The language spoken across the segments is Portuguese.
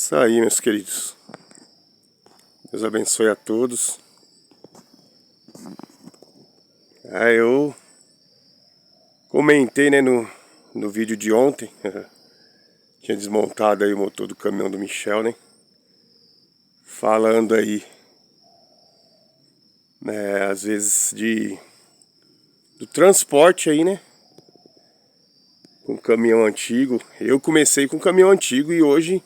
Isso aí, meus queridos. Deus abençoe a todos. Eu comentei, né, no vídeo de ontem. Tinha desmontado aí o motor do caminhão do Michel, né? Falando aí, né, às vezes do transporte aí, né? Com caminhão antigo. Eu comecei com caminhão antigo e hoje,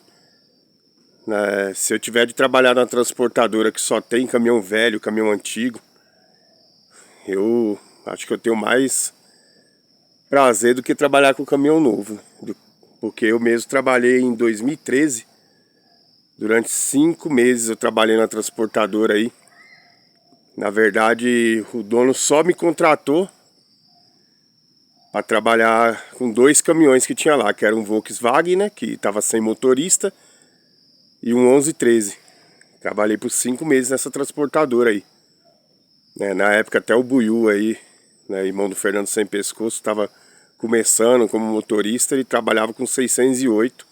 né, se eu tiver de trabalhar na transportadora que só tem caminhão velho, caminhão antigo, eu acho que eu tenho mais prazer do que trabalhar com caminhão novo, né? Porque eu mesmo trabalhei em 2013, durante 5 meses eu trabalhei na transportadora aí. Na verdade, o dono só me contratou para trabalhar com 2 caminhões que tinha lá, que era um Volkswagen, né, que estava sem motorista, e um 1113. Trabalhei por 5 meses nessa transportadora aí. Na época até o Buiú aí, né, irmão do Fernando Sem Pescoço, estava começando como motorista. Ele trabalhava com 608,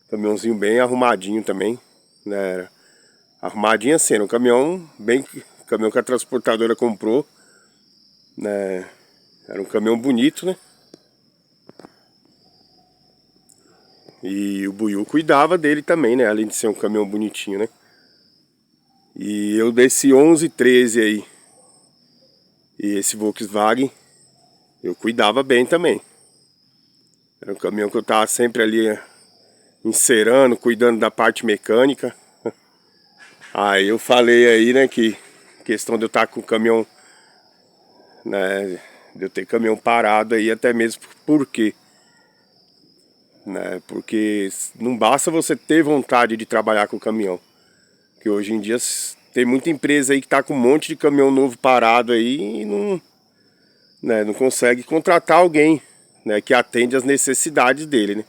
caminhãozinho bem arrumadinho também, né, arrumadinho assim, era um caminhão caminhão que a transportadora comprou, né, era um caminhão bonito, né, e o Buiú cuidava dele também, né, além de ser um caminhão bonitinho, né. E eu desse 1113 aí e esse Volkswagen, eu cuidava bem também. Era um caminhão que eu tava sempre ali encerando, cuidando da parte mecânica. Aí eu falei aí, né, que questão de eu estar com o caminhão, né, de eu ter caminhão parado aí, até mesmo porque, né, porque não basta você ter vontade de trabalhar com o caminhão. Porque hoje em dia tem muita empresa aí que tá com um monte de caminhão novo parado aí e não, né, não consegue contratar alguém, né, que atende às necessidades deles.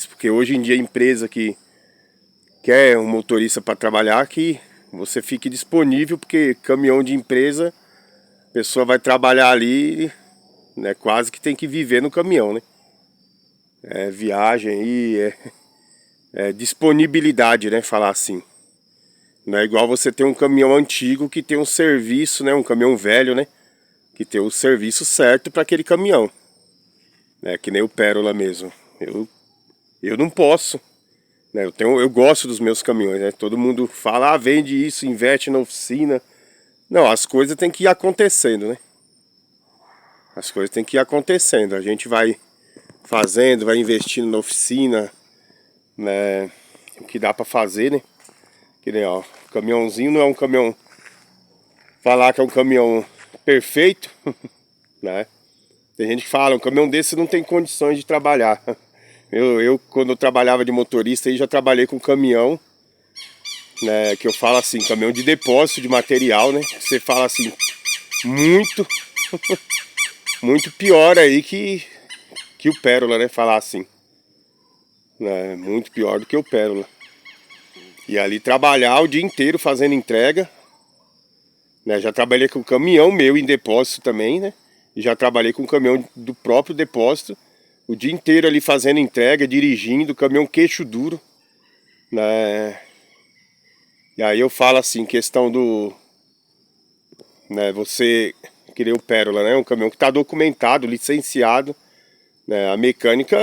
Porque hoje em dia a empresa que quer um motorista para trabalhar, que você fique disponível, porque caminhão de empresa, a pessoa vai trabalhar ali, né, quase que tem que viver no caminhão, né? É viagem e é disponibilidade, né, falar assim. Não é igual você ter um caminhão antigo que tem um serviço, né, um caminhão velho, né, que tem o serviço certo para aquele caminhão. É que nem o Pérola mesmo. Eu não posso, né? Eu gosto dos meus caminhões, né? Todo mundo fala, vende isso, investe na oficina. Não, as coisas têm que ir acontecendo, né? As coisas têm que ir acontecendo. A gente vai fazendo, vai investindo na oficina, né? O que dá pra fazer, né? Que nem, ó, o caminhãozinho não é um caminhão... Falar que é um caminhão perfeito, né? Tem gente que fala, um caminhão desse não tem condições de trabalhar. Quando eu trabalhava de motorista, aí já trabalhei com caminhão, né, que eu falo assim, caminhão de depósito de material, né? Você fala assim, muito, muito pior aí que o Pérola, né? Falar assim, né? Muito pior do que o Pérola. E ali trabalhar o dia inteiro fazendo entrega, né? Já trabalhei com caminhão meu em depósito também, né? E já trabalhei com caminhão do próprio depósito, o dia inteiro ali fazendo entrega, dirigindo, caminhão queixo duro, né? E aí eu falo assim, questão do, né, você querer o Pérola, né? Um caminhão que está documentado, licenciado, né? A mecânica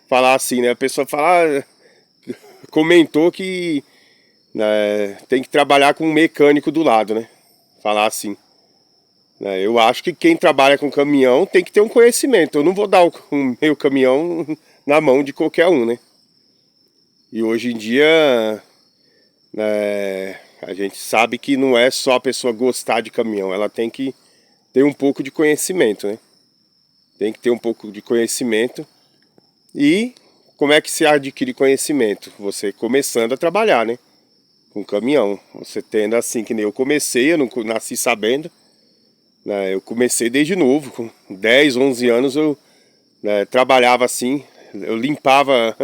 falar assim, né? A pessoa fala, comentou que, né, tem que trabalhar com um mecânico do lado, né? Falar assim. Eu acho que quem trabalha com caminhão tem que ter um conhecimento. Eu não vou dar o meu caminhão na mão de qualquer um, né? E hoje em dia, a gente sabe que não é só a pessoa gostar de caminhão, ela tem que ter um pouco de conhecimento, né? Tem que ter um pouco de conhecimento. E como é que se adquire conhecimento? Você começando a trabalhar, né? Com caminhão. Você tendo assim, que nem eu comecei, eu não nasci sabendo. Eu comecei desde novo, com 10, 11 anos eu, né, trabalhava assim, eu limpava,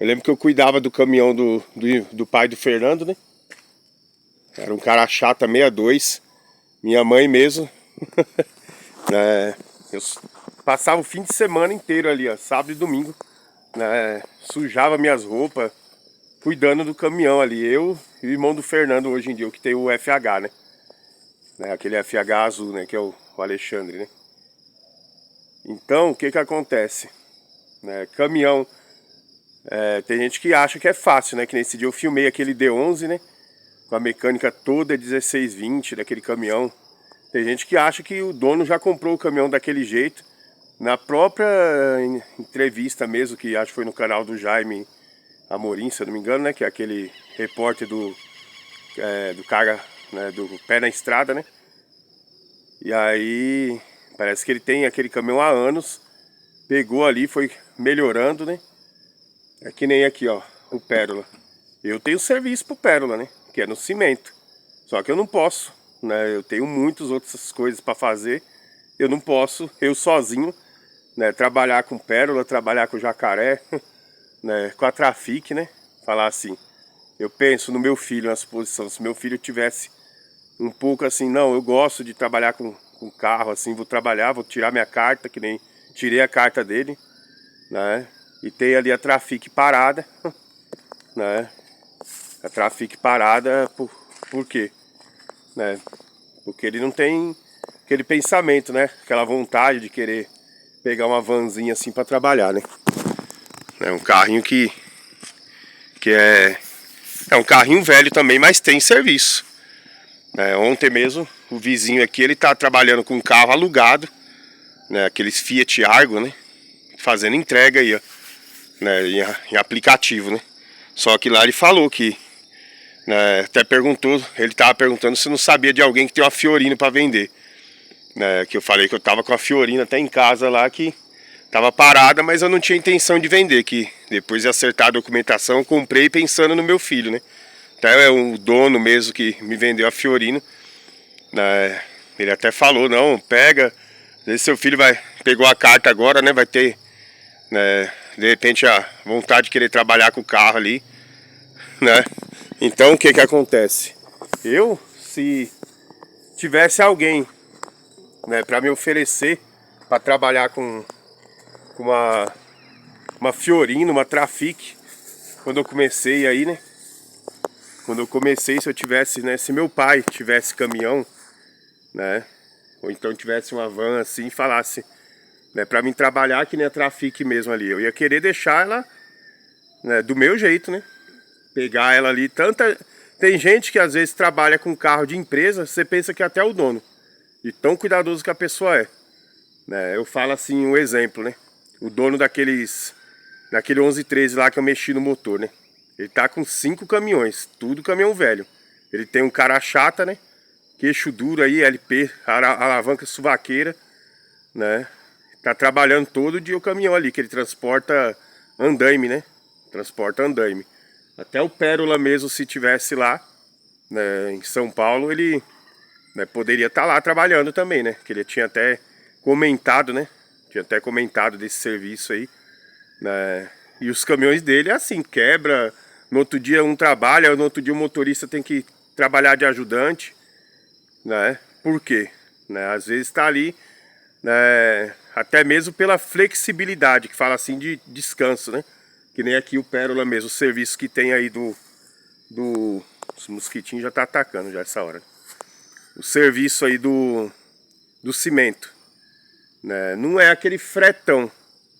eu lembro que eu cuidava do caminhão do pai do Fernando, né? Era um cara chata 62, minha mãe mesmo, né? Eu passava o fim de semana inteiro ali, ó, sábado e domingo, né? Sujava minhas roupas, cuidando do caminhão ali. Eu e o irmão do Fernando hoje em dia, o que tem o FH, né? Aquele FH azul, né? Que é o Alexandre, né? Então, o que que acontece? Caminhão, tem gente que acha que é fácil, né? Que nesse dia eu filmei aquele D11, né? Com a mecânica toda 1620 daquele caminhão. Tem gente que acha que o dono já comprou o caminhão daquele jeito. Na própria entrevista mesmo, que acho que foi no canal do Jaime Amorim, se eu não me engano, né? Que é aquele repórter do cara, né? Do Pé na Estrada, né? E aí, parece que ele tem aquele caminhão há anos. Pegou ali, foi melhorando, né? É que nem aqui, ó, o Pérola. Eu tenho serviço pro Pérola, né? Que é no cimento. Só que eu não posso, né? Eu tenho muitas outras coisas para fazer. Eu não posso, eu sozinho, né? Trabalhar com Pérola, trabalhar com Jacaré, né? Com a Trafic, né? Falar assim. Eu penso no meu filho, na suposição. Se meu filho tivesse um pouco assim, não, eu gosto de trabalhar com carro, assim, vou trabalhar, vou tirar minha carta, que nem tirei a carta dele, né? E tem ali a Trafic parada, né? A Trafic parada, por quê? Né? Porque ele não tem aquele pensamento, né? Aquela vontade de querer pegar uma vanzinha assim para trabalhar, né? É um carrinho que é um carrinho velho também, mas tem serviço. Ontem mesmo, o vizinho aqui, ele tá trabalhando com um carro alugado, né? Aqueles Fiat Argo, né? Fazendo entrega aí, ó, né? Em aplicativo, né? Só que lá ele falou que, né? Até perguntou, ele tava perguntando se não sabia de alguém que tem uma Fiorino para vender, né? Que eu falei que eu tava com a Fiorino até em casa lá, que tava parada, mas eu não tinha intenção de vender, que depois de acertar a documentação eu comprei pensando no meu filho, né? Até o dono mesmo que me vendeu a Fiorino, né? Ele até falou, não, pega, às vezes seu filho pegou a carta agora, né? Vai ter, né? De repente a vontade de querer trabalhar com o carro ali, né? Então o que que acontece? Se tivesse alguém, né, para me oferecer para trabalhar com uma Fiorino, uma Trafic, quando eu comecei aí, né? Quando eu comecei, se eu tivesse, né? Se meu pai tivesse caminhão, né? Ou então tivesse uma van assim e falasse, né? Pra mim trabalhar que nem a Trafic mesmo ali. Eu ia querer deixar ela, né, do meu jeito, né? Pegar ela ali. Tem gente que às vezes trabalha com carro de empresa, você pensa que é até o dono. De tão cuidadoso que a pessoa é. Né? Eu falo assim, um exemplo, né? O dono daquele 1113 lá que eu mexi no motor, né? Ele tá com 5 caminhões, tudo caminhão velho. Ele tem um cara chata, né? Queixo duro aí, LP, alavanca suvaqueira, né? Tá trabalhando todo dia o caminhão ali, que ele transporta andaime, né? Transporta andaime. Até o Pérola mesmo, se tivesse lá, né, em São Paulo, ele, né, poderia estar lá trabalhando também, né? Que ele tinha até comentado, né? Tinha até comentado desse serviço aí, né? E os caminhões dele é assim, quebra, no outro dia um trabalha, no outro dia o motorista tem que trabalhar de ajudante, né? Por quê? Né? Às vezes está ali, né, até mesmo pela flexibilidade, que fala assim de descanso, né? Que nem aqui o Pérola mesmo, o serviço que tem aí os mosquitinhos já tá atacando já essa hora. O serviço aí do cimento, né? Não é aquele fretão,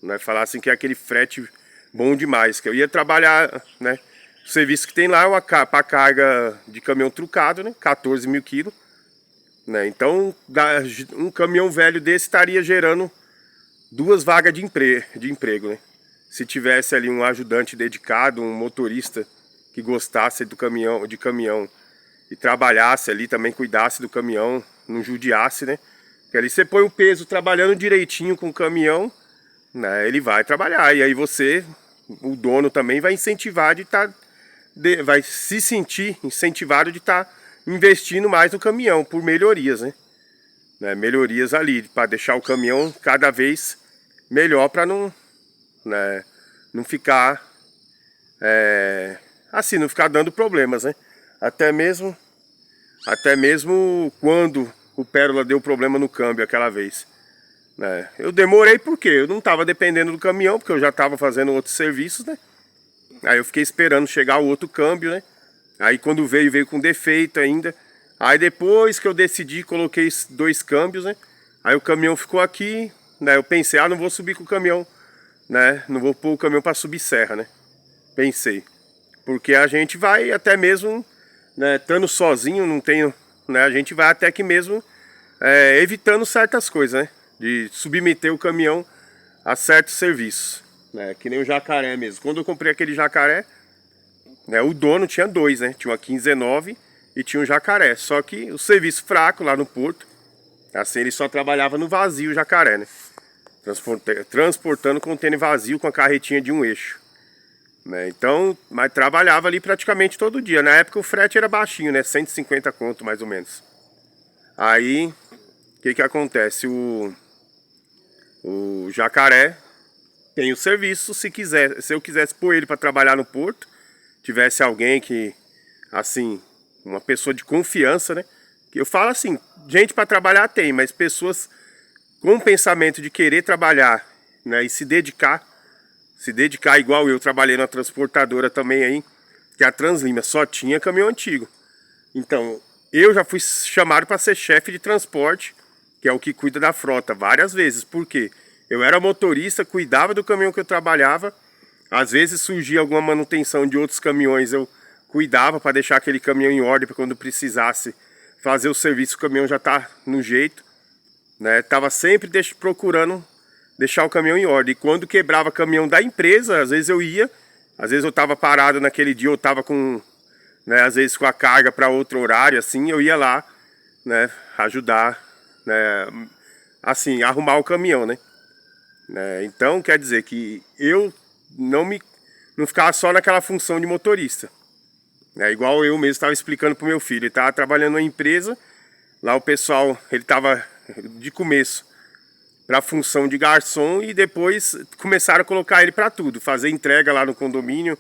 né? Falar assim que é aquele frete bom demais, que eu ia trabalhar, né? O serviço que tem lá é uma para carga de caminhão trucado, né? 14 mil quilos, né? Então um caminhão velho desse estaria gerando 2 vagas de emprego, né? Se tivesse ali um ajudante dedicado, um motorista que gostasse de caminhão e trabalhasse ali, também cuidasse do caminhão, não judiasse, né? Porque ali você põe o peso trabalhando direitinho com o caminhão, né? Ele vai trabalhar, e aí você, o dono também vai incentivar vai se sentir incentivado de estar investindo mais no caminhão por melhorias, né? Melhorias ali, para deixar o caminhão cada vez melhor, para não, né, não ficar assim, não ficar dando problemas, né? Até mesmo quando o Pérola deu problema no câmbio aquela vez, né? Eu demorei porque eu não estava dependendo do caminhão, porque eu já estava fazendo outros serviços, né? Aí eu fiquei esperando chegar o outro câmbio, né? Aí quando veio com defeito ainda. Aí depois que eu decidi, coloquei 2 câmbios, né? Aí o caminhão ficou aqui, né? Eu pensei, não vou subir com o caminhão, né? Não vou pôr o caminhão para subir serra, né? Pensei. Porque a gente vai até mesmo, né? Estando sozinho, não tenho, né? A gente vai até aqui mesmo evitando certas coisas, né? De submeter o caminhão a certos serviços, né? Que nem o jacaré mesmo. Quando eu comprei aquele jacaré, né? O dono tinha 2, né? Tinha uma 1519 e tinha um jacaré. Só que o serviço fraco lá no porto, assim, ele só trabalhava no vazio o jacaré, né? Transportando contêiner vazio com a carretinha de um eixo, né? Então, mas trabalhava ali praticamente todo dia. Na época o frete era baixinho, né? 150 conto mais ou menos. Aí, o que acontece? O jacaré tem o serviço, se eu quisesse pôr ele para trabalhar no porto, tivesse alguém que, assim, uma pessoa de confiança, né? Que eu falo assim, gente para trabalhar tem, mas pessoas com o pensamento de querer trabalhar, né? E se dedicar igual eu trabalhei na transportadora também aí, que é a Translima, só tinha caminhão antigo. Então, eu já fui chamado para ser chefe de transporte, que é o que cuida da frota, várias vezes. Por quê? Eu era motorista, cuidava do caminhão que eu trabalhava. Às vezes surgia alguma manutenção de outros caminhões, eu cuidava para deixar aquele caminhão em ordem, para quando precisasse fazer o serviço, o caminhão já tá no jeito, né? Tava sempre procurando deixar o caminhão em ordem. E quando quebrava caminhão da empresa, às vezes eu tava parado naquele dia, eu tava com, né, às vezes com a carga para outro horário, assim, eu ia lá, né, ajudar, né, assim, arrumar o caminhão, né? Então, quer dizer que eu não ficava só naquela função de motorista. Igual eu mesmo estava explicando pro meu filho, ele estava trabalhando numa empresa, lá o pessoal, ele estava de começo para a função de garçom e depois começaram a colocar ele para tudo, fazer entrega lá no condomínio,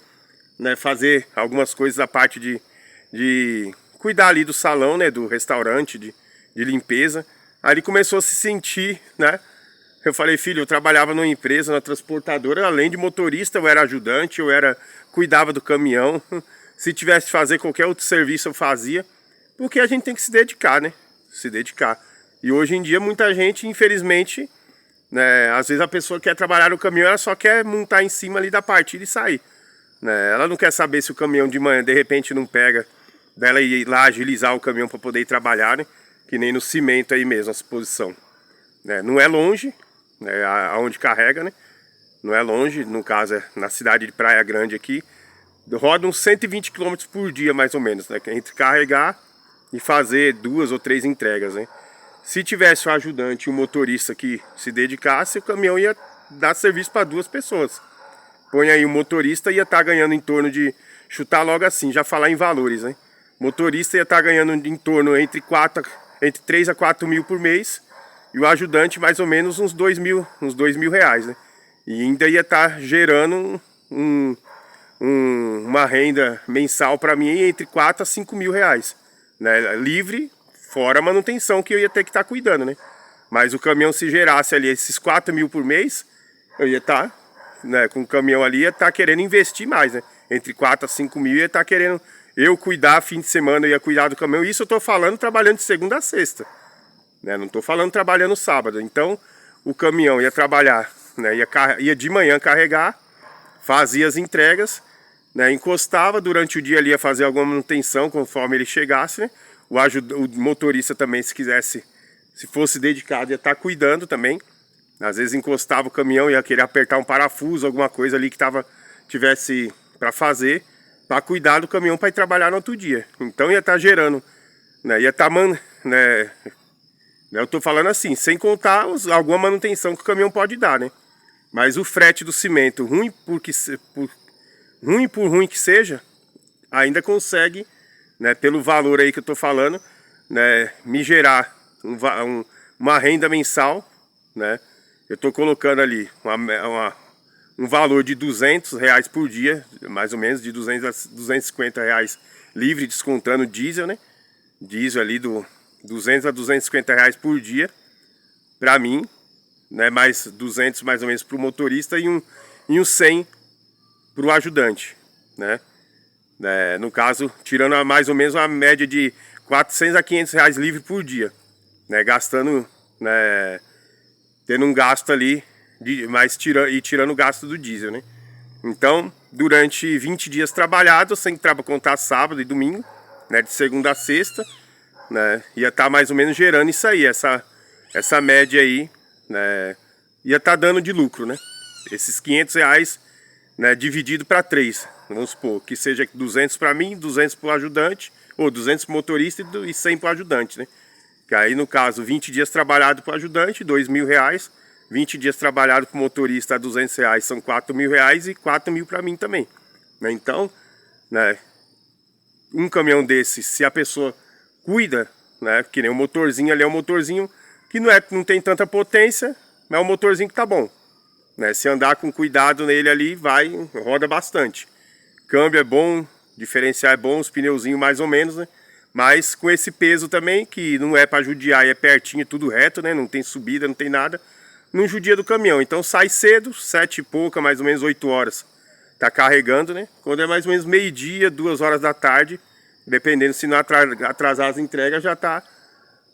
né, fazer algumas coisas da parte de cuidar ali do salão, né, do restaurante, de limpeza. Aí ele começou a se sentir, né? Eu falei, filho, eu trabalhava numa empresa, na transportadora, além de motorista, eu era ajudante, cuidava do caminhão. Se tivesse que fazer qualquer outro serviço, eu fazia. Porque a gente tem que se dedicar, né? Se dedicar. E hoje em dia, muita gente, infelizmente, né? Às vezes a pessoa quer trabalhar no caminhão, ela só quer montar em cima ali da partida e sair, né? Ela não quer saber se o caminhão de manhã, de repente, não pega, dela ir lá agilizar o caminhão para poder ir trabalhar, né? Que nem no cimento aí mesmo, essa posição. Não é longe, né? Aonde carrega, né? Não é longe, no caso é na cidade de Praia Grande aqui. Roda uns 120 km por dia, mais ou menos, né? Entre carregar e fazer 2 ou 3 entregas, né? Se tivesse um ajudante e um motorista que se dedicasse, o caminhão ia dar serviço para 2 pessoas. Põe aí, o motorista ia estar ganhando em torno de, chutar logo assim, já falar em valores, né? Motorista ia estar ganhando em torno entre 3 a 4 mil por mês. E o ajudante mais ou menos uns 2 mil reais, né? E ainda ia estar gerando uma renda mensal para mim entre 4 a 5 mil reais, né? Livre, fora a manutenção que eu ia ter que estar cuidando, né? Mas o caminhão, se gerasse ali esses 4 mil por mês, eu ia estar, né, com o caminhão ali, ia estar querendo investir mais, né? Entre 4 a 5 mil, ia estar querendo eu cuidar, fim de semana eu ia cuidar do caminhão. Isso eu estou falando trabalhando de segunda a sexta, né? Não estou falando trabalhando sábado. Então o caminhão ia trabalhar, né? Ia de manhã carregar, fazia as entregas, né? Encostava durante o dia ali, ia fazer alguma manutenção conforme ele chegasse, né? O motorista também, se quisesse, se fosse dedicado, ia estar cuidando também. Às vezes encostava o caminhão, ia querer apertar um parafuso, alguma coisa ali que tivesse para fazer, para cuidar do caminhão para ir trabalhar no outro dia. Então ia estar gerando, né? Ia estar, né? Eu estou falando assim, sem contar alguma manutenção que o caminhão pode dar, né? Mas o frete do cimento, ruim por ruim que seja, ainda consegue, né, pelo valor aí que eu estou falando, né, me gerar uma renda mensal, né? Eu estou colocando ali um valor de 200 reais por dia, mais ou menos, de 200 a 250 reais livre, descontando diesel, né? Diesel ali do 200 a 250 reais por dia para mim, né? Mais 200 mais ou menos para o motorista e um 100 para o ajudante, né? No caso, tirando mais ou menos uma média de 400 a 500 reais livre por dia, né? Gastando, né? Tendo um gasto ali, mas tirando o gasto do diesel, né? Então, durante 20 dias trabalhados, sem contar sábado e domingo, né? De segunda a sexta, né? Ia estar mais ou menos gerando isso aí, essa média aí, né? Ia estar dando de lucro, né? Esses 500 reais, né? Dividido para 3, vamos supor, que seja 200 para mim, 200 para o ajudante, ou 200 para o motorista e 100 para o ajudante, né? Que aí, no caso, 20 dias trabalhado para o ajudante, 2.000 reais. 20 dias trabalhado para o motorista a 200 reais, são 4.000 reais e 4.000 para mim também. Né? Então, né, um caminhão desse, se a pessoa cuida, né, que nem o motorzinho ali, é um motorzinho que não tem tanta potência, mas é um motorzinho que tá bom. Né? Se andar com cuidado nele ali, roda bastante. Câmbio é bom, diferencial é bom, os pneuzinhos mais ou menos, né? Mas com esse peso também, que não é para judiar, é pertinho, tudo reto, né? Não tem subida, não tem nada. Não judia do caminhão. Então sai cedo, 7 e pouca, mais ou menos 8 horas. Tá carregando, né? Quando é mais ou menos meio-dia, 2 horas da tarde, dependendo se não atrasar as entregas, já tá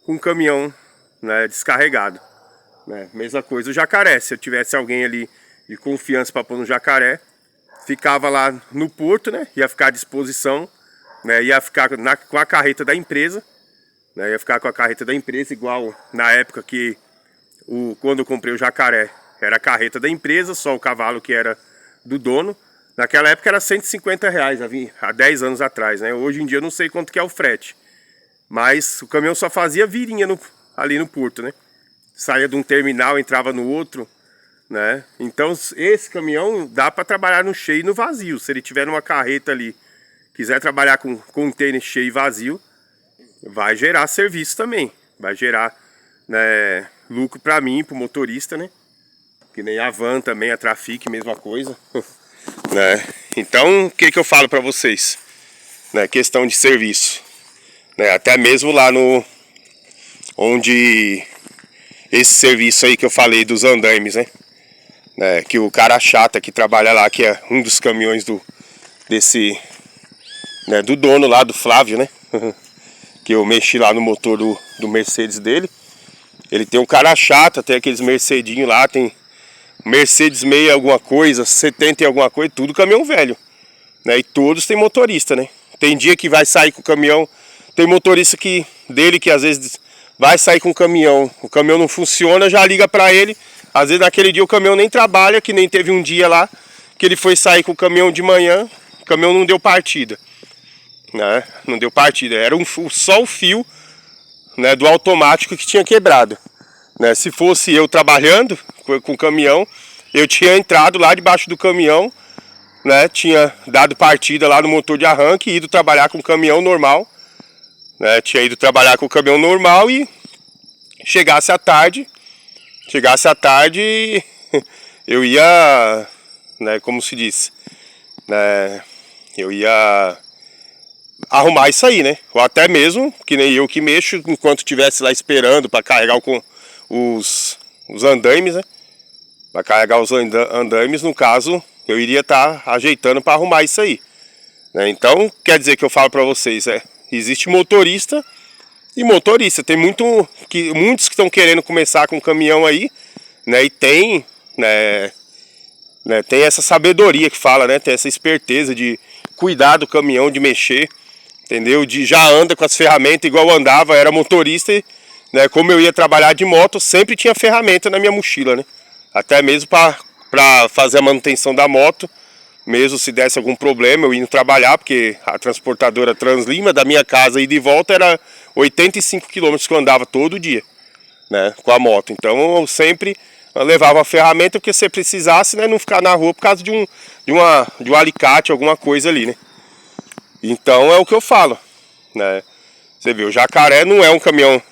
com o caminhão, né, descarregado. Né? Mesma coisa o jacaré. Se eu tivesse alguém ali de confiança para pôr no jacaré, ficava lá no porto, né? Ia ficar à disposição. Né, ia ficar com a carreta da empresa, né, ia ficar com a carreta da empresa, igual na época que quando eu comprei o jacaré, era a carreta da empresa, só o cavalo que era do dono. Naquela época era 150 reais, há 10 anos atrás, né? Hoje em dia eu não sei quanto que é o frete, mas o caminhão só fazia virinha ali no porto, né? Saía de um terminal, entrava no outro, né? Então esse caminhão dá para trabalhar no cheio e no vazio. Se ele tiver numa carreta ali, quiser trabalhar com container cheio e vazio, vai gerar serviço também. Vai gerar, né, lucro para mim, para o motorista, né? Que nem a van também, a Trafic, mesma coisa. Né? Então, o que eu falo para vocês? Né, questão de serviço. Né, até mesmo lá onde esse serviço aí que eu falei dos andaimes, né? Que o cara chata que trabalha lá, que é um dos caminhões né, do dono lá, do Flávio, né? Que eu mexi lá no motor do Mercedes dele. Ele tem um cara chato, tem aqueles Mercedinhos lá, tem Mercedes meia alguma coisa, 70 e alguma coisa, tudo caminhão velho. Né? E todos tem motorista, né? Tem dia que vai sair com o caminhão, tem motorista que às vezes vai sair com o caminhão não funciona, já liga pra ele. Às vezes naquele dia o caminhão nem trabalha, que nem teve um dia lá, que ele foi sair com o caminhão de manhã, o caminhão não deu partida. Né? Não deu partida, era só o fio, né, do automático que tinha quebrado. Né? Se fosse eu trabalhando com o caminhão, eu tinha entrado lá debaixo do caminhão, né, tinha dado partida lá no motor de arranque e ido trabalhar com o caminhão normal. Né? Tinha ido trabalhar com o caminhão normal e chegasse à tarde eu ia, né, como se diz, né, eu ia arrumar isso aí, né? Ou até mesmo, que nem eu que mexo, enquanto estivesse lá esperando para carregar os andaimes, né? Para carregar os andaimes, no caso, eu iria estar ajeitando para arrumar isso aí. Né? Então, quer dizer que eu falo para vocês, existe motorista e motorista. Tem muitos que estão querendo começar com caminhão aí, né? E tem, né, tem essa sabedoria que fala, né? Tem essa esperteza de cuidar do caminhão, de mexer. Entendeu? Já anda com as ferramentas igual eu andava, era motorista, né? Como eu ia trabalhar de moto, sempre tinha ferramenta na minha mochila, né? Até mesmo para fazer a manutenção da moto, mesmo se desse algum problema, eu indo trabalhar, porque a transportadora Translima da minha casa e de volta era 85 km que eu andava todo dia, né? Com a moto. Então eu sempre levava a ferramenta, porque se precisasse, né, não ficar na rua por causa de um alicate, alguma coisa ali, né? Então é o que eu falo, né? Você vê, o jacaré não é um caminhão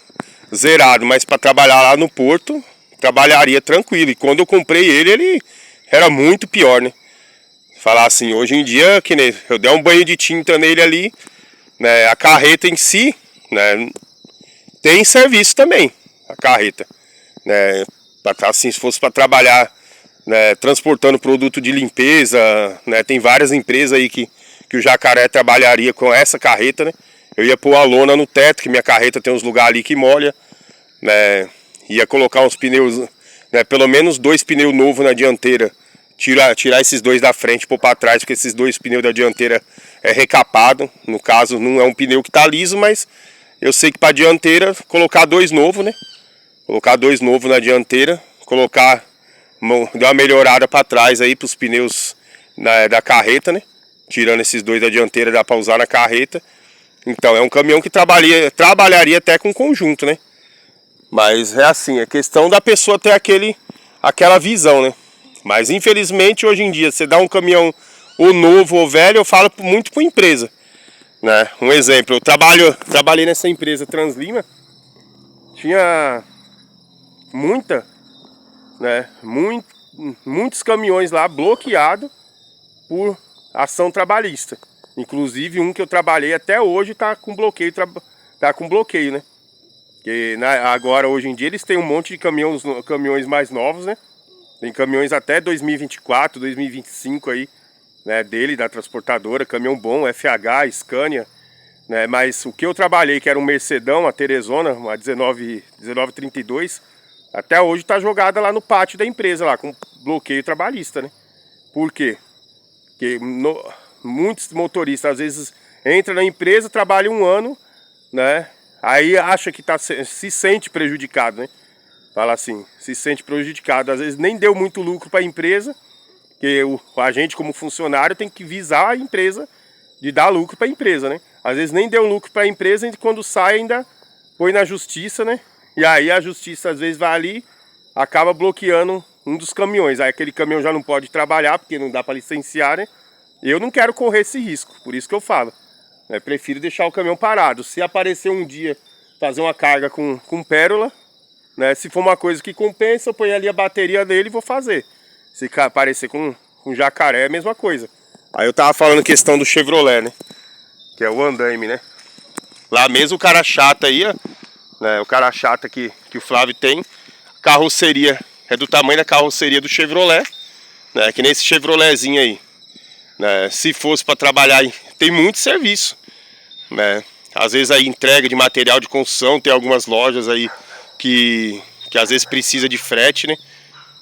zerado, mas para trabalhar lá no porto, trabalharia tranquilo. E quando eu comprei ele era muito pior, né? Falar assim, hoje em dia, que nem eu der um banho de tinta nele ali, né? A carreta em si, né, tem serviço também, a carreta, né? Assim, se fosse para trabalhar né, transportando produto de limpeza, né? Tem várias empresas aí que o Jacaré trabalharia com essa carreta, né? Eu ia pôr a lona no teto, que minha carreta tem uns lugares ali que molha, né? Ia colocar uns pneus, né, pelo menos 2 pneus novos na dianteira, tirar esses 2 da frente e pôr para trás, porque esses 2 pneus da dianteira é recapado. No caso, não é um pneu que tá liso, mas eu sei que para dianteira colocar 2 novos, né? Colocar 2 novos na dianteira, dar uma melhorada para trás aí para os pneus da carreta, né? Tirando esses 2 da dianteira, dá para usar na carreta. Então é um caminhão que trabalharia até com conjunto, né? Mas é assim, é questão da pessoa ter aquela visão, né? Mas infelizmente hoje em dia, você dá um caminhão ou novo ou velho, eu falo muito para empresa, né? Um exemplo, eu trabalhei nessa empresa Translima, tinha muitos caminhões lá bloqueados por ação trabalhista. Inclusive um que eu trabalhei até hoje tá com bloqueio, né? Porque agora, hoje em dia, eles têm um monte de caminhões mais novos, né? Tem caminhões até 2024, 2025 aí, né? Da transportadora, caminhão bom, FH, Scania, né? Mas o que eu trabalhei, que era um Mercedão, a Teresona, uma 1932, até hoje tá jogada lá no pátio da empresa, lá, com bloqueio trabalhista, né? Por quê? Porque muitos motoristas, às vezes, entram na empresa, trabalham 1 ano, né? Aí acha que se sente prejudicado, né? Fala assim, se sente prejudicado. Às vezes nem deu muito lucro para a empresa, porque a gente, como funcionário, tem que visar a empresa de dar lucro para a empresa, né? Às vezes nem deu lucro para a empresa e quando sai ainda põe na justiça, né? E aí a justiça às vezes vai ali, acaba bloqueando um dos caminhões. Aí aquele caminhão já não pode trabalhar, porque não dá para licenciar, né? Eu não quero correr esse risco, por isso que eu falo. Prefiro deixar o caminhão parado. Se aparecer um dia fazer uma carga com pérola, né? Se for uma coisa que compensa, eu ponho ali a bateria dele e vou fazer. Se aparecer com Jacaré, é a mesma coisa. Aí eu tava falando questão do Chevrolet, né? Que é o andaime, né? Lá mesmo o cara chata aí, ó, né? O cara chata que o Flávio tem, carroceria é do tamanho da carroceria do Chevrolet, né? Que nem esse Chevroletzinho aí, né? Se fosse para trabalhar, tem muito serviço, né? Às vezes aí entrega de material de construção, tem algumas lojas aí que às vezes precisa de frete, né?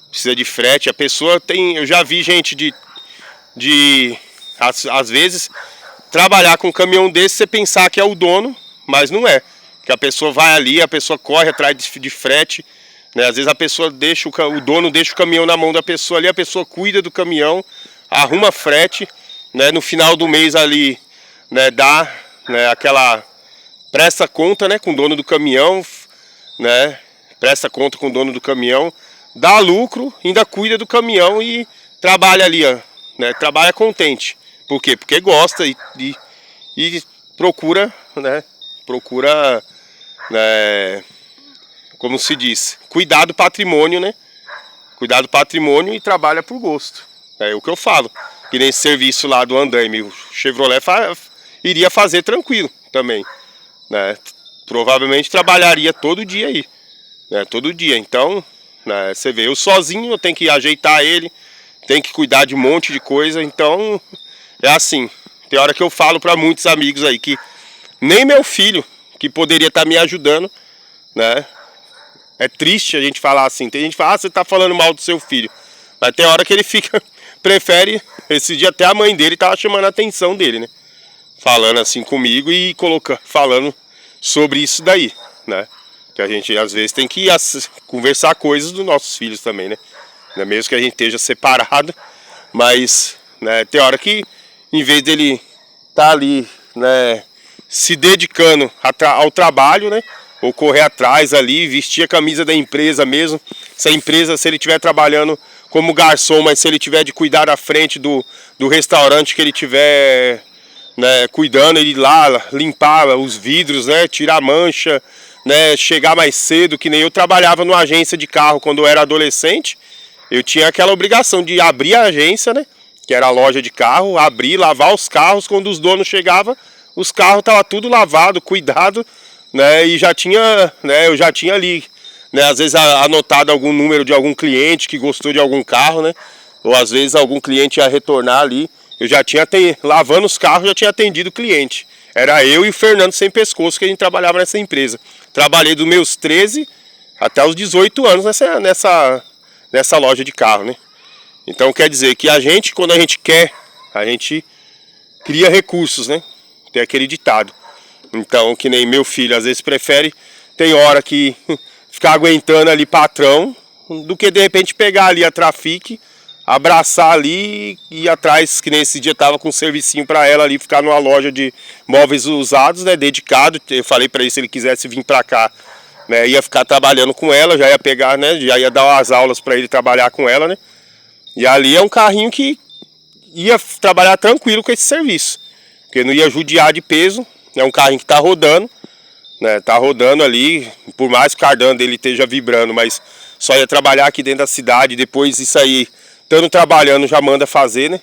Precisa de frete, a pessoa tem, eu já vi gente às vezes trabalhar com um caminhão desse, você pensar que é o dono, mas não é. Que a pessoa vai ali, a pessoa corre atrás de frete, né? Às vezes a pessoa o dono deixa o caminhão na mão da pessoa ali, a pessoa cuida do caminhão, arruma frete, né? No final do mês ali, né, dá, né, presta conta, né, com o dono do caminhão, né? Presta conta com o dono do caminhão, dá lucro, ainda cuida do caminhão e trabalha ali, ó, né? Trabalha contente. Por quê? Porque gosta e procura, né? Procura, né, como se diz, cuidar do patrimônio, né? Cuidar do patrimônio e trabalha por gosto. É o que eu falo. Que nesse serviço lá do andaime, o Chevrolet iria fazer tranquilo também, né? Provavelmente trabalharia todo dia aí, né? Todo dia. Então, né, você vê, eu sozinho eu tenho que ajeitar ele, tenho que cuidar de um monte de coisa. Então, é assim. Tem hora que eu falo para muitos amigos aí que nem meu filho, que poderia estar me ajudando, né? É triste a gente falar assim. Tem gente que fala, você tá falando mal do seu filho. Mas tem hora que ele prefere. Esse dia até a mãe dele tava chamando a atenção dele, né? Falando assim comigo e falando sobre isso daí, né? Que a gente às vezes tem que conversar coisas dos nossos filhos também, né? Mesmo que a gente esteja separado, mas, né, tem hora que em vez dele tá ali, né, se dedicando ao trabalho, né, ou correr atrás ali, vestir a camisa da empresa mesmo, se ele estiver trabalhando como garçom, mas se ele tiver de cuidar da frente do restaurante que ele tiver, né, cuidando, ele ir lá limpar os vidros, né, tirar mancha, né, chegar mais cedo, que nem eu trabalhava numa agência de carro quando eu era adolescente. Eu tinha aquela obrigação de abrir a agência, né, que era a loja de carro, abrir, lavar os carros. Quando os donos chegavam, os carros estavam tudo lavado, cuidado, né, e já tinha, né, eu já tinha ali, né, às vezes anotado algum número de algum cliente que gostou de algum carro, né? Ou às vezes algum cliente ia retornar ali. Eu já tinha lavando os carros, já tinha atendido o cliente. Era eu e o Fernando Sem Pescoço que a gente trabalhava nessa empresa. Trabalhei dos meus 13 até os 18 anos nessa loja de carro, né? Então quer dizer que a gente, quando a gente quer, a gente cria recursos, né? Tem aquele ditado. Então, que nem meu filho, às vezes prefere, tem hora que ficar aguentando ali patrão, do que de repente pegar ali a Trafic, abraçar ali e ir atrás, que nem esse dia tava com um servicinho para ela ali, ficar numa loja de móveis usados, né, dedicado. Eu falei para ele, se ele quisesse vir para cá, né, ia ficar trabalhando com ela, já ia pegar, né, já ia dar umas aulas para ele trabalhar com ela, né. E ali é um carrinho que ia trabalhar tranquilo com esse serviço, porque não ia judiar de peso. É um carrinho que tá rodando, né, tá rodando ali, por mais que o cardan dele esteja vibrando, mas só ia trabalhar aqui dentro da cidade. Depois isso aí, estando trabalhando, já manda fazer, né?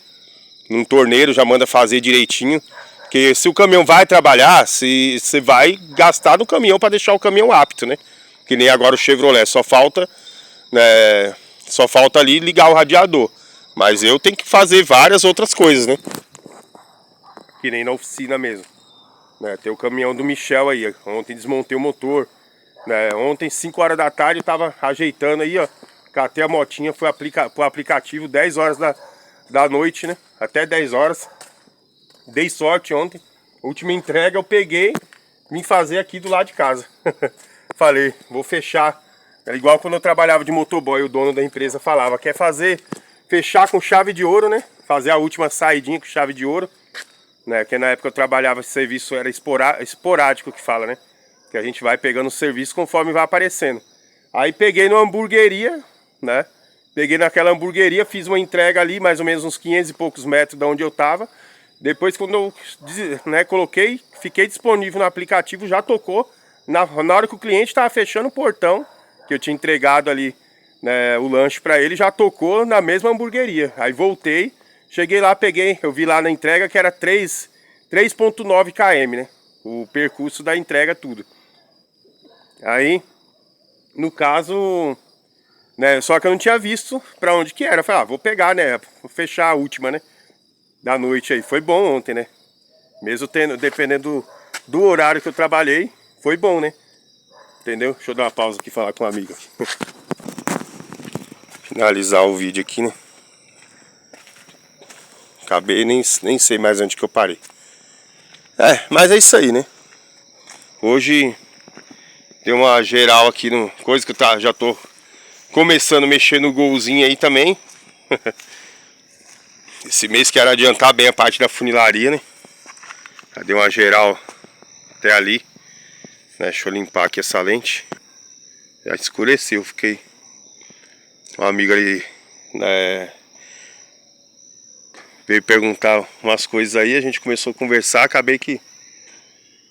Num torneiro já manda fazer direitinho. Porque se o caminhão vai trabalhar, você vai gastar no caminhão para deixar o caminhão apto, né? Que nem agora o Chevrolet, só falta, né, só falta ali ligar o radiador. Mas eu tenho que fazer várias outras coisas, né? Que nem na oficina mesmo. Né, tem o caminhão do Michel aí. Ontem desmontei o motor. Né, ontem, 5 horas da tarde, eu tava ajeitando aí, ó. Catei a motinha, fui pro aplicativo 10 horas da noite, né? Até 10 horas. Dei sorte ontem. Última entrega eu peguei, vim fazer aqui do lado de casa. Falei, vou fechar. É igual quando eu trabalhava de motoboy, o dono da empresa falava, quer fechar com chave de ouro, né? Fazer a última saidinha com chave de ouro. Né? Que na época eu trabalhava, esse serviço era esporádico que fala, né? Que a gente vai pegando o serviço conforme vai aparecendo. Aí peguei numa hamburgueria, né? Peguei naquela hamburgueria, fiz uma entrega ali, mais ou menos uns 500 e poucos metros de onde eu tava. Depois, quando eu, né, coloquei, fiquei disponível no aplicativo, já tocou. Na hora que o cliente tava fechando o portão, que eu tinha entregado ali, né, o lanche para ele, já tocou na mesma hamburgueria. Aí voltei, cheguei lá, peguei, eu vi lá na entrega que era 3,9 km, né? O percurso da entrega, tudo. Aí, no caso, né, só que eu não tinha visto pra onde que era. Eu falei, vou pegar, né, vou fechar a última, né, da noite aí. Foi bom ontem, né? Mesmo dependendo do horário que eu trabalhei, foi bom, né? Entendeu? Deixa eu dar uma pausa aqui e falar com um amigo. Finalizar o vídeo aqui, né? Acabei, nem sei mais onde que eu parei. Mas é isso aí, né? Hoje deu uma geral aqui no coisa que eu já tô começando a mexer no golzinho aí também. Esse mês quero adiantar bem a parte da funilaria, né? Já deu uma geral até ali, né? Deixa eu limpar aqui essa lente. Já escureceu, fiquei. Um amigo ali, né, veio perguntar umas coisas aí, a gente começou a conversar, acabei que,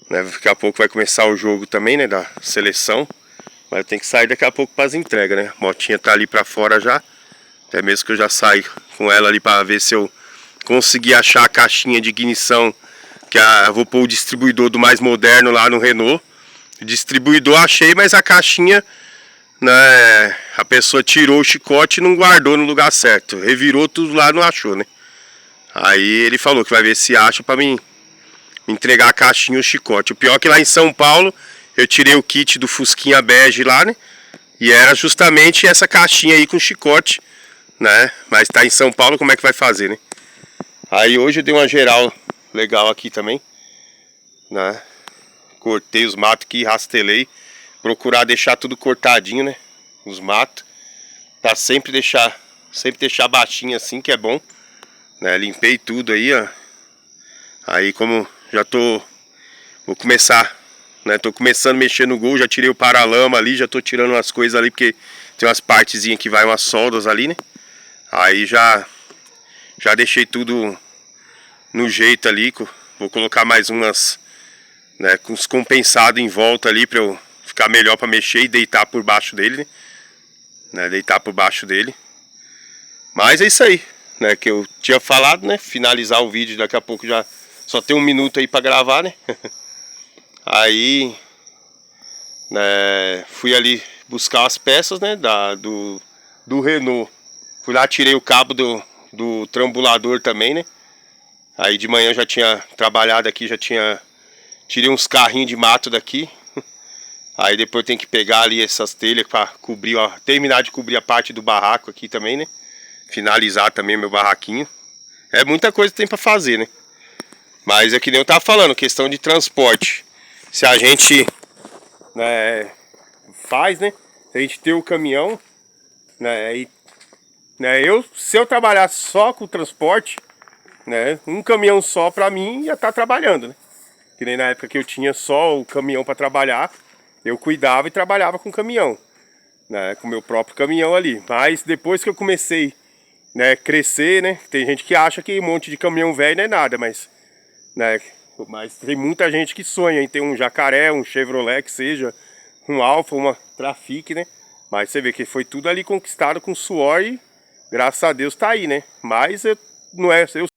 né, daqui a pouco vai começar o jogo também, né, da seleção. Mas eu tenho que sair daqui a pouco para as entregas, né? A motinha tá ali para fora já. Até mesmo que eu já saio com ela ali para ver se eu conseguir achar a caixinha de ignição, que eu vou pôr o distribuidor do mais moderno lá no Renault. O distribuidor achei, mas a caixinha, né, a pessoa tirou o chicote e não guardou no lugar certo. Revirou tudo lá, não achou, né? Aí ele falou que vai ver se acha para mim entregar a caixinha e o chicote. O pior é que lá em São Paulo eu tirei o kit do Fusquinha bege lá, né? E era justamente essa caixinha aí com chicote, né? Mas tá em São Paulo, como é que vai fazer, né? Aí hoje eu dei uma geral legal aqui também, né? Cortei os matos aqui, rastelei. Procurar deixar tudo cortadinho, né? Os matos. Tá sempre deixar baixinho assim, que é bom, né? Limpei tudo aí, ó. Aí como já vou começar, né? Tô começando a mexer no Gol, já tirei o paralama ali, já tô tirando umas coisas ali, porque tem umas partezinhas que vai umas soldas ali, né? Aí já deixei tudo no jeito ali. Vou colocar mais umas, né, com os compensados em volta ali pra eu ficar melhor pra mexer e deitar por baixo dele, né? Deitar por baixo dele. Mas é isso aí, né, que eu tinha falado, né? Finalizar o vídeo, daqui a pouco já só tem 1 minuto aí pra gravar, né? Aí, né, fui ali buscar as peças, né, do Renault. Fui lá, tirei o cabo do trambulador também, né? Aí de manhã eu já tinha trabalhado aqui, tirei uns carrinhos de mato daqui. Aí depois tem que pegar ali essas telhas para cobrir, ó, terminar de cobrir a parte do barraco aqui também, né? Finalizar também meu barraquinho. É muita coisa que tem para fazer, né? Mas é que nem eu tava falando, questão de transporte. Se a gente, né, faz, né? Se a gente ter o caminhão, né, se eu trabalhasse só com o transporte, né, um caminhão só pra mim ia estar trabalhando, né? Que nem na época que eu tinha só o caminhão para trabalhar, eu cuidava e trabalhava com o caminhão, né, com o meu próprio caminhão ali. Mas depois que eu comecei, né, crescer, né, tem gente que acha que um monte de caminhão velho não é nada, mas, né, mas tem muita gente que sonha em ter um Jacaré, um Chevrolet, que seja um Alfa, uma Trafic, né? Mas você vê que foi tudo ali conquistado com suor e graças a Deus tá aí, né? Mas não é, eu